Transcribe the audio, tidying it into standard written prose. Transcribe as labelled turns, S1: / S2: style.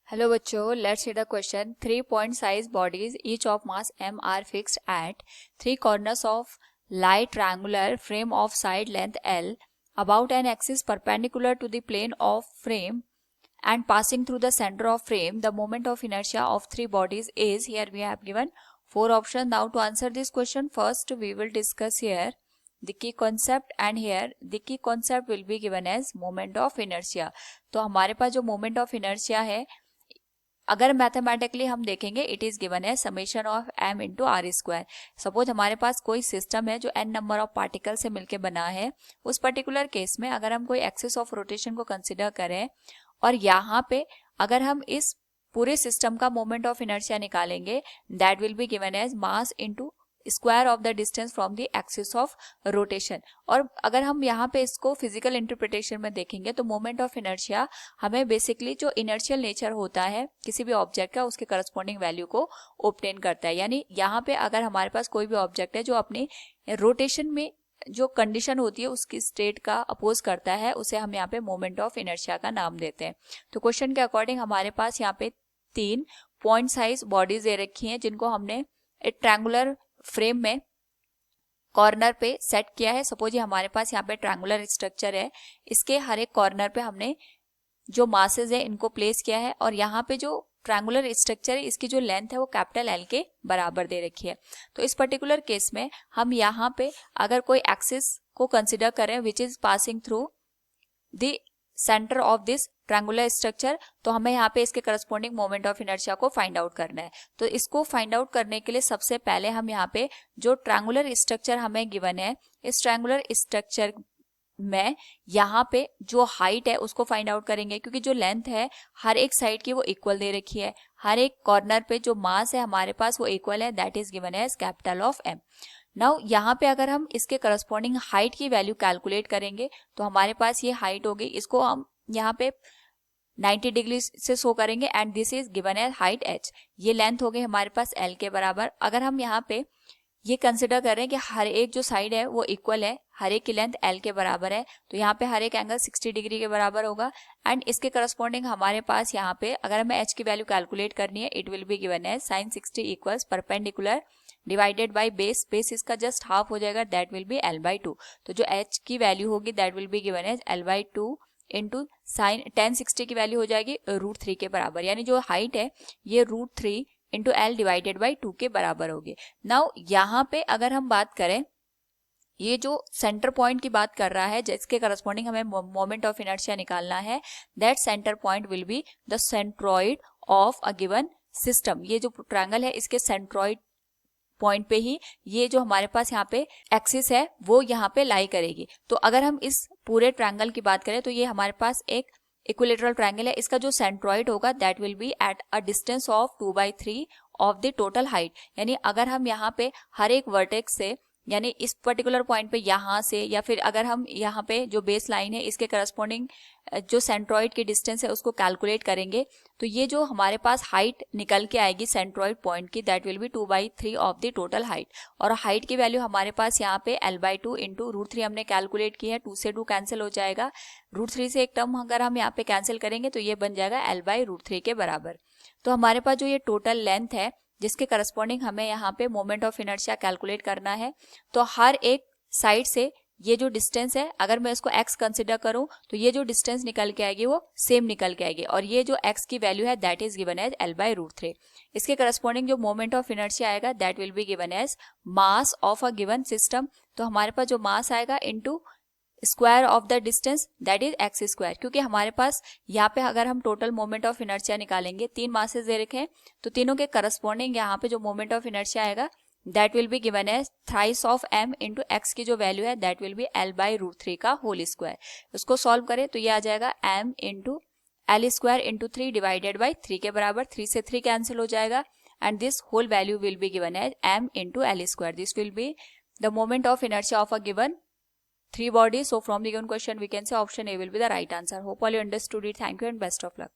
S1: Hello बच्चों, let's see the question. 3 point size bodies each of mass m are fixed at 3 corners of light triangular frame of side length L about an axis perpendicular to the plane of frame and passing through the center of frame. The moment of inertia of 3 bodies is, here we have given 4 options. Now to answer this question, first we will discuss here the key concept, and here the key concept will be given as moment of inertia. तो हमारे पास जो moment of inertia है, अगर mathematically हम देखेंगे, it is given है summation of m into r square. Suppose हमारे पास कोई सिस्टम है जो n नंबर ऑफ पार्टिकल से मिलकर बना है। उस पर्टिकुलर केस में अगर हम कोई एक्सिस ऑफ रोटेशन को कंसिडर करें और यहाँ पे अगर हम इस पूरे सिस्टम का मोमेंट ऑफ इनर्शिया निकालेंगे, that will be given as mass into square of the distance from the axis of rotation. और अगर हम यहाँ पे इसको फिजिकल इंटरप्रिटेशन में देखेंगे तो मोमेंट ऑफ इनर्शिया हमें बेसिकली जो इनर्शियल नेचर होता है किसी भी ऑब्जेक्ट का, उसके करस्पॉन्डिंग वैल्यू को ऑब्टेन करता है। यानी यहाँ पे अगर हमारे पास कोई भी ऑब्जेक्ट है जो अपने रोटेशन में जो कंडीशन होती है उसकी स्टेट का अपोज करता है, उसे हम यहाँ पे मोमेंट ऑफ इनर्शिया का नाम देते हैं। तो क्वेश्चन के अकॉर्डिंग हमारे पास यहाँ पे 3 पॉइंट साइज बॉडीज दे रखी हैं जिनको हमने एक ट्रायंगुलर फ्रेम में कॉर्नर पे सेट किया है। सपोज ये हमारे पास यहाँ पे ट्रायंगुलर स्ट्रक्चर है, इसके हर एक कॉर्नर पे हमने जो मासेज है इनको प्लेस किया है और यहाँ पे जो ट्रायंगुलर स्ट्रक्चर है इसकी जो लेंथ है वो कैपिटल L के बराबर दे रखी है। तो इस पर्टिकुलर केस में हम यहाँ पे अगर कोई एक्सिस को कंसिडर करें which is passing through the centre of this triangular structure, तो हमें यहाँ पे इसके करस्पॉन्डिंग मोमेंट ऑफ इनर्शिया को फाइंड आउट करना है। तो इसको फाइंड आउट करने के लिए सबसे पहले हम यहाँ पे जो ट्रायंगुलर स्ट्रक्चर हमें गिवन है, इस ट्रायंगुलर स्ट्रक्चर में यहाँ पे जो हाइट है उसको फाइंड आउट करेंगे, क्योंकि जो लेंथ है हर एक साइड की वो इक्वल दे रखी है। हर एक कॉर्नर पे जो मास है हमारे पास वो इक्वल है, that is given as capital of M। Now यहाँ पे अगर हम इसके करस्पॉन्डिंग हाइट की वैल्यू कैलकुलेट करेंगे तो हमारे पास ये हाइट होगी, इसको हम यहाँ पे 90 डिग्री से शो करेंगे and this is given as height h। ये लेंथ हो गई हमारे पास L के बराबर। अगर हम यहाँ पे ये कंसिडर करें कि हर एक जो साइड है वो इक्वल है, हर एक की लेंथ L के बराबर है, तो यहाँ पे हर एक एंगल 60 डिग्री के बराबर होगा एंड इसके करस्पॉन्डिंग हमारे पास यहाँ पे अगर हमें h की वैल्यू कैलकुलेट करनी है, it will be given as sin 60 equals perpendicular divided by base. Base इसका जस्ट हाफ हो जाएगा, दैट विल बी L/2। तो जो h की वैल्यू होगी that will be given as L/2 into sine tan 60 की वैल्यू हो जाएगी √3 के बराबर। यानी जो हाइट है ये √3 इंटू L डिवाइडेड बाई 2 के बराबर होगी। नाउ यहाँ पे अगर हम बात करें, ये जो सेंटर पॉइंट की बात कर रहा है जिसके करस्पॉन्डिंग हमें मोमेंट ऑफ इनर्शिया निकालना है, that centre point will be the centroid of a given system. ये जो ट्रायंगल है इसके सेंट्रॉइड पॉइंट पे ही ये जो हमारे पास यहाँ पे एक्सिस है वो यहाँ पे लाई करेगी। तो अगर हम इस पूरे ट्रायंगल की बात करें तो ये हमारे पास एक इक्विलेटरल ट्रायंगल है, इसका जो सेंट्रॉइड होगा that will B at a distance of 2/3 of the total height. यानी अगर हम यहाँ पे हर एक वर्टेक्स से, यानी इस पर्टिकुलर पॉइंट पे यहाँ से, या फिर अगर हम यहाँ पे जो बेस लाइन है इसके करस्पॉन्डिंग जो सेंट्रॉइड की डिस्टेंस है उसको कैलकुलेट करेंगे, तो ये जो हमारे पास हाइट निकल के आएगी सेंट्रॉइड पॉइंट की, that will B 2/3 of the total height. और हाइट की वैल्यू हमारे पास यहाँ पे L/2 इंटू √3 हमने कैलकुलेट की है। 2 से 2 कैंसिल हो जाएगा, √3 से एक टर्म अगर हम यहाँ पे कैंसिल करेंगे तो ये बन जाएगा L/√3 के बराबर। तो हमारे पास जो ये टोटल लेंथ है जिसके करस्पॉन्डिंग हमें यहाँ पे मोमेंट ऑफ इनर्शिया कैलकुलेट करना है, तो हर एक साइड से ये जो डिस्टेंस है अगर मैं इसको x कंसिडर करूं तो ये जो डिस्टेंस निकल के आएगी वो सेम निकल के आएगी, और ये जो x की वैल्यू है that is given as L/√3। इसके करस्पॉन्डिंग जो मोमेंट ऑफ इनर्शिया आएगा that will be given as mass of a given system. तो हमारे पास जो मास आएगा into square of the distance that is x², क्योंकि हमारे पास यहाँ पे अगर हम टोटल मोमेंट ऑफ इनर्शिया निकालेंगे, 3 मासेस दे रखे हैं तो तीनों के करस्पॉन्डिंग यहाँ पे जो मोमेंट ऑफ इनर्शिया आएगा that will be given as thrice of m into x की जो वैल्यू है दैट विल बी L/√3 का होल स्क्वायर। उसको सॉल्व करें तो ये आ जाएगा m into L² into 3 divided by 3 के बराबर। 3 से 3 कैंसिल हो जाएगा and this whole value will be given as m into L²। This will be the moment of inertia of a given 3 bodies. So from the given question we can say option A will be the right answer. Hope all you understood it. Thank you and best of luck.